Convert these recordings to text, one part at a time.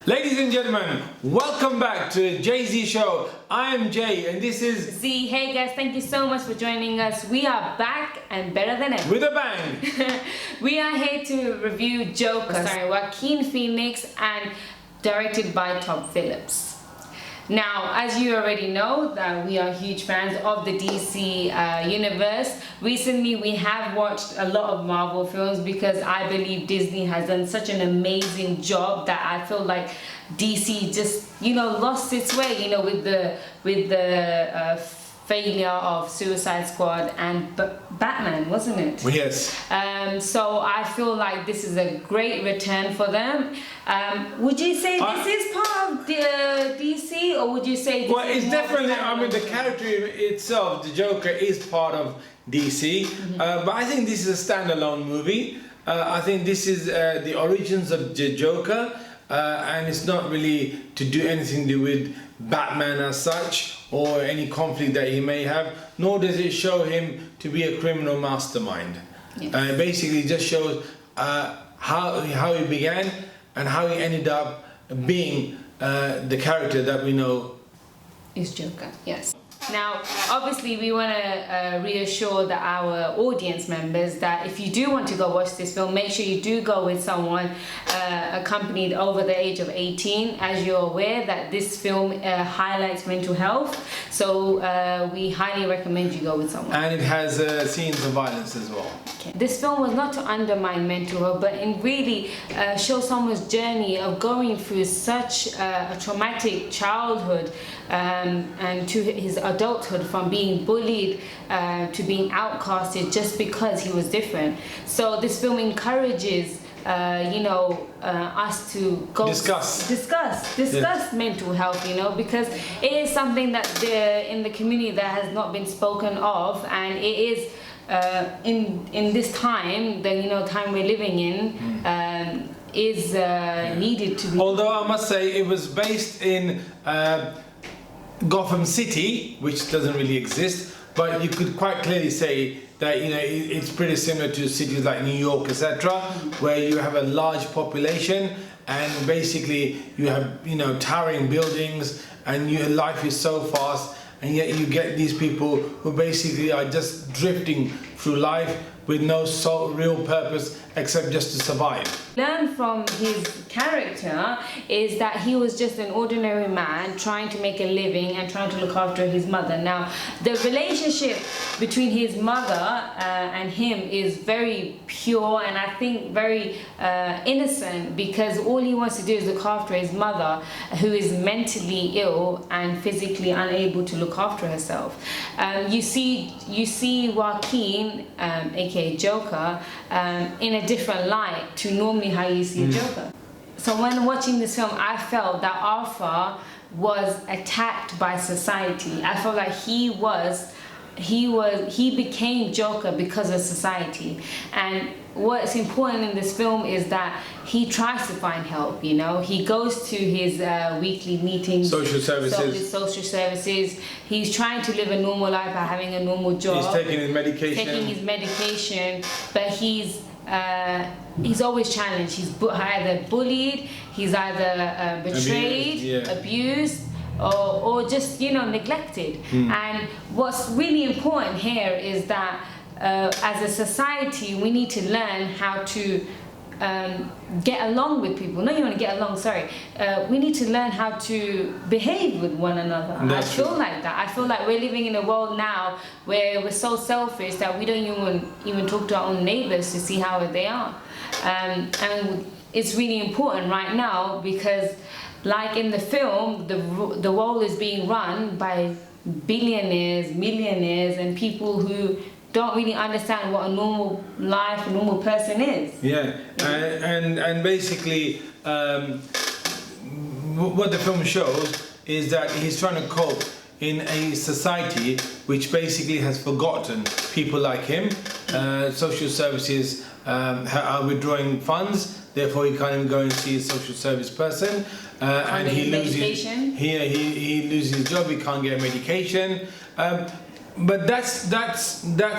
Ladies and gentlemen, welcome back to Jay-Z Show. I am Jay and this is Z. Hey guys, thank you so much for joining us. We are back and better than ever. with a bang. We are here to review Joker, starring Joaquin Phoenix and directed by Todd Phillips. Now, as you already know, that we are huge fans of the DC universe. Recently, we have watched a lot of Marvel films because I believe Disney has done such an amazing job that I feel like DC just, lost its way, with the failure of Suicide Squad and Batman, wasn't it? Yes. So I feel like this is a great return for them. Would you say this is part of the DC, or would you say this Well, is it's more of a definitely, the standalone? character itself, the Joker, is part of DC. But I think this is a standalone movie. I think this is the origins of the Joker. And it's not really to do anything to do with Batman as such or any conflict that he may have, nor does it show him to be a criminal mastermind. Yes. Basically it just shows how he began and how he ended up being the character that we know Is Joker, yes. Now, obviously, we want to reassure our audience members that if you do want to go watch this film, make sure you do go with someone accompanied over the age of 18. As you're aware that this film highlights mental health, so we highly recommend you go with someone. and it has scenes of violence as well. This film was not to undermine mental health, but in really show someone's journey of going through such a traumatic childhood and to his adulthood, from being bullied to being outcasted just because he was different. So this film encourages us to go discuss mental health, because it is something that in the community that has not been spoken of, and it is in this time, the time we're living in, is needed to be. Although I must say it was based in Gotham City, which doesn't really exist, but you could quite clearly say that it's pretty similar to cities like New York, etc., where you have a large population and basically you have towering buildings and your life is so fast, and yet you get these people who basically are just drifting through life with no real purpose except just to survive. Learn from his character is that he was just an ordinary man trying to make a living and trying to look after his mother. Now, the relationship between his mother and him is very pure, and I think very innocent, because all he wants to do is look after his mother, who is mentally ill and physically unable to look after herself. You see Joaquin, aka Joker, in a different light to normally how you see Joker. So when watching this film, I felt that Arthur was attacked by society. I felt like he became Joker because of society. And what's important in this film is that he tries to find help. He goes to his weekly meetings, Social services. social services. He's trying to live a normal life by having a normal job. He's taking his medication. But he's always challenged. He's either bullied, he's either betrayed, abused, or just neglected. And what's really important here is that as a society, we need to learn how to get along with people. No, you want to get along, sorry. We need to learn how to behave with one another. That's I feel true. like that. I feel like we're living in a world now where we're so selfish that we don't even talk to our own neighbors to see how they are. And it's really important right now because, like in the film, the world is being run by billionaires, millionaires, and people who don't really understand what a normal life, a normal person is. Yeah. And basically what the film shows is that he's trying to cope in a society which basically has forgotten people like him. Social services are withdrawing funds, therefore he can't even go and see a social service person, and he loses his job. He can't get medication. But that's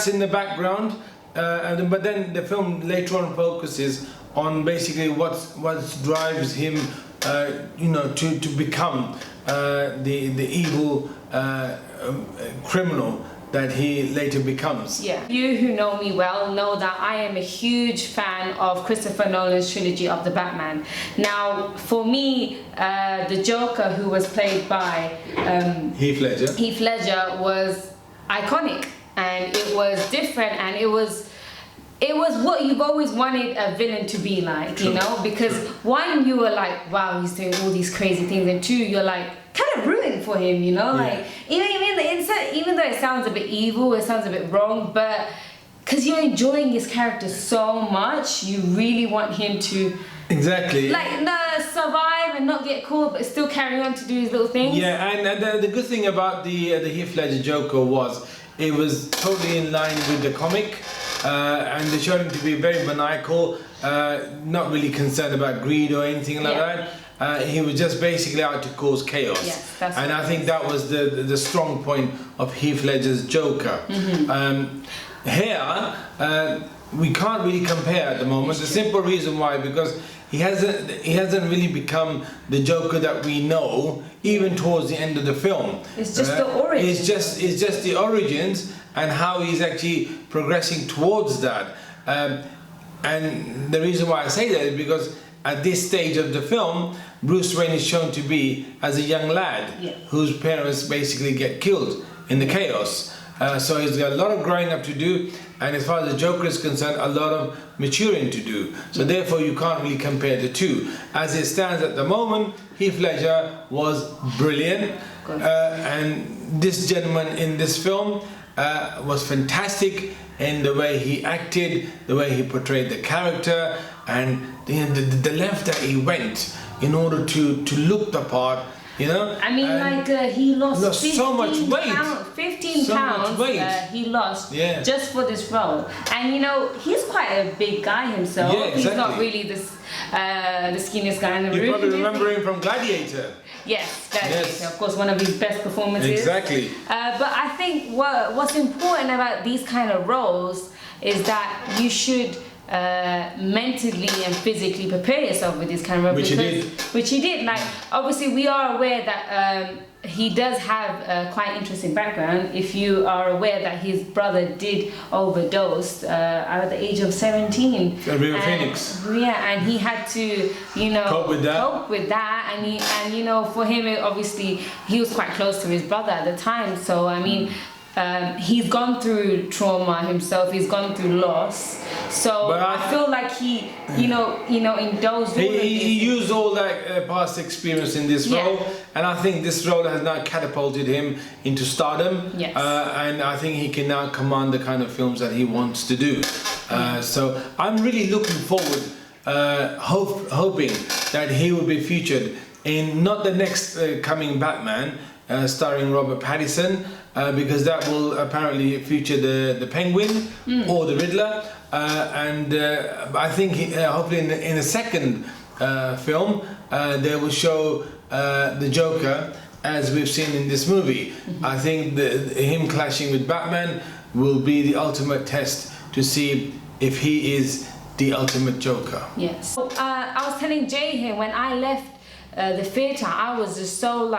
in the background. But then the film later on focuses on basically what drives him to become the evil criminal that he later becomes. Yeah. You who know me well know that I am a huge fan of Christopher Nolan's trilogy of the Batman. Now, for me, the Joker, who was played by Heath Ledger, was iconic, and it was different, and it was what you've always wanted a villain to be like. True. You know, because one, you were like, wow, he's doing all these crazy things, and two, you're like kind of rooting for him, you know, like even though it sounds a bit evil, it sounds a bit wrong, but because you're enjoying his character so much, you really want him to survive and not get caught, but still carry on to do his little things. Yeah, and the good thing about the Heath Ledger Joker was it was totally in line with the comic, and they showed him to be very maniacal, not really concerned about greed or anything like that. He was just basically out to cause chaos. Yes, that's and I think that was the strong point of Heath Ledger's Joker. Here, we can't really compare at the moment. The simple reason why, because he hasn't really become the Joker that we know, even towards the end of the film. It's just the origins. It's just the origins and how he's actually progressing towards that. And the reason why I say that is because at this stage of the film, Bruce Wayne is shown to be as a young lad whose parents basically get killed in the chaos. So he's got a lot of growing up to do, and as far as the Joker is concerned, a lot of maturing to do. So therefore you can't really compare the two. As it stands at the moment, Heath Ledger was brilliant, and this gentleman in this film was fantastic in the way he acted, the way he portrayed the character, and the length that he went in order to look the part. You know, I mean, he lost 15 so much weight. 15 pounds he lost just for this role. And you know, he's quite a big guy himself. Yeah, exactly. He's not really the skinniest guy in the room. You probably remember him from Gladiator. Yes, Gladiator, of course, one of his best performances. Exactly. But I think what's important about these kind of roles is that you should mentally and physically prepare yourself with this kind of role. Which he did. Like, obviously we are aware that he does have a quite interesting background. If you are aware that his brother did overdose at the age of 17. River Phoenix. Yeah, and he had to, cope with that. And you know, for him, obviously he was quite close to his brother at the time. So I mean, he's gone through trauma himself. He's gone through loss. So I feel like he, indulged. He used all that past experience in this role, and I think this role has now catapulted him into stardom. Yes. And I think he can now command the kind of films that he wants to do. So I'm really looking forward, hoping that he will be featured in not the next coming Batman, starring Robert Pattinson, because that will apparently feature the Penguin or the Riddler, and I think hopefully in the second film they will show the Joker as we've seen in this movie. I think him clashing with Batman will be the ultimate test to see if he is the ultimate Joker. Yes. So, I was telling Jay here, when I left the theatre, I was just so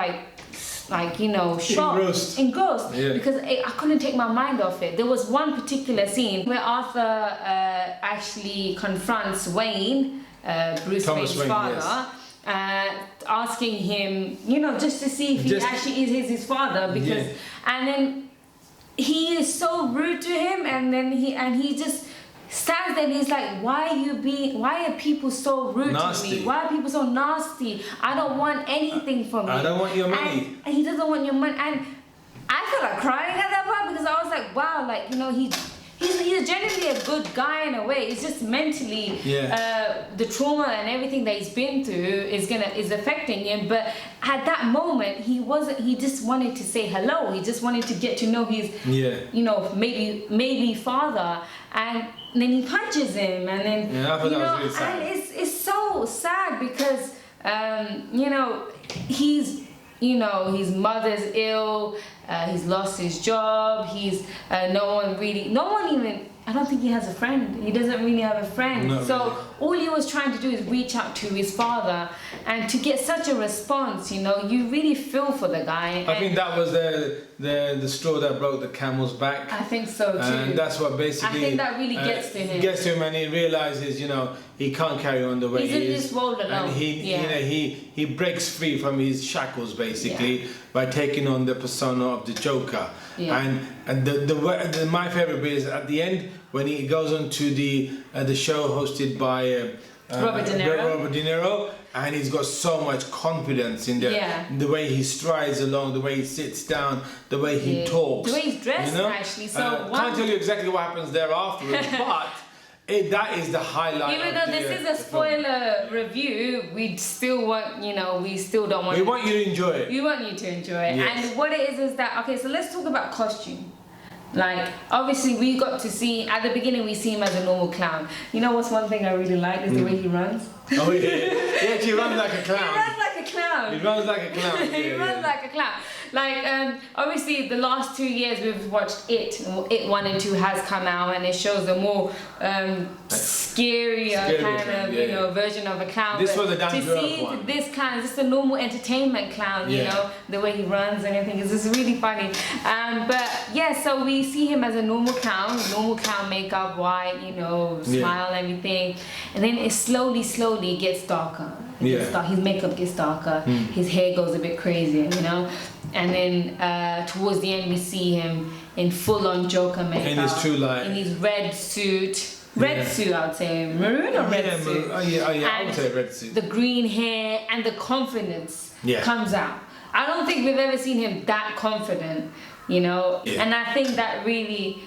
shocked, engrossed, because I couldn't take my mind off it. There was one particular scene where Arthur actually confronts Wayne, Bruce Wayne's father, asking him, just to see if he actually is his father, because, and then he is so rude to him, and then he just stands there and he's like, why are people so rude to me? Why are people so nasty? I don't want anything from you. I don't want your money. And he doesn't want your money. And I felt like crying at that part, because I was like, wow, he's genuinely a good guy in a way. It's just mentally, the trauma and everything that he's been through is affecting him. But at that moment, he just wanted to say hello. He just wanted to get to know his, maybe father. And then he punches him, and then I thought that was really sad. And it's so sad because his mother's ill, he's lost his job, no one even I don't think he has a friend. He doesn't really have a friend. Not So really. all he was trying to do is reach out to his father, and to get such a response, you know, you really feel for the guy. I think that was the straw that broke the camel's back. I think so too. And that's what basically. I think that really gets to him. Gets to him, and he realizes, you know, he can't carry on the way He's he in is. this world alone. And Yeah. you know, he breaks free from his shackles basically by taking on the persona of the Joker. Yeah. And my favorite bit is at the end when he goes on to the show hosted by Robert De Niro. Robert De Niro, and he's got so much confidence in the way he strides along, the way he sits down, the way he talks, the way he's dressed, you know? actually. So Can't tell you exactly what happens there afterwards, but that is the highlight. Even though this is a spoiler review, we still want, you know, we still don't want. We want you to enjoy it. We want you to enjoy it. Yes. And what it is that, okay, so let's talk about costume. Like, obviously we got to see, at the beginning we see him as a normal clown. You know what's one thing I really like is the way he runs. Oh yeah, he actually runs like a clown. He runs like a clown. He runs like a clown. He runs like a clown. Like, obviously the last 2 years we've watched It 1 and 2 has come out, and it shows a more scary kind of, you know, version of a clown. This But was a down to to earth see one. this clown, just a normal entertainment clown, you know, the way he runs and everything is just really funny. But yeah, so we see him as a normal clown makeup, white, you know, smile, everything, and then it slowly gets darker. His makeup gets darker, his hair goes a bit crazier, you know, and then towards the end we see him in full-on Joker makeup, in his true light, in his red suit, suit, I would say, maroon or red suit. I would say red suit. The green hair and the confidence comes out. I don't think we've ever seen him that confident, you know, and I think that really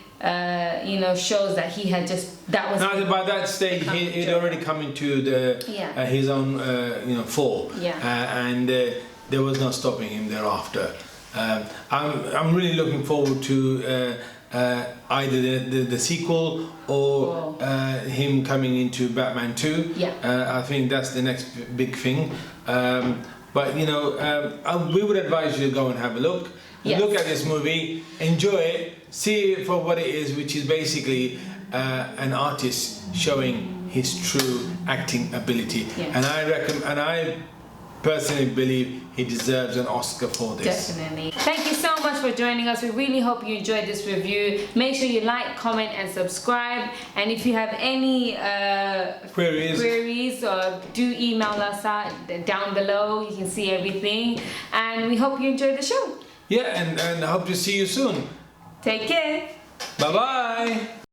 you know, shows that he had that was. Now, by that stage, he'd already come into his own, you know, fall. And there was no stopping him thereafter. I'm really looking forward to either the sequel or him coming into Batman 2. I think that's the next big thing. But you know, we would advise you to go and have a look. Look at this movie, enjoy it, see it for what it is, which is basically an artist showing his true acting ability. And I personally believe he deserves an Oscar for this. Definitely. Thank you so much for joining us. We really hope you enjoyed this review. Make sure you like, comment and subscribe. And if you have any queries, or do email us down below. You can see everything. And we hope you enjoyed the show. Yeah, and I hope to see you soon. Take care. Bye-bye.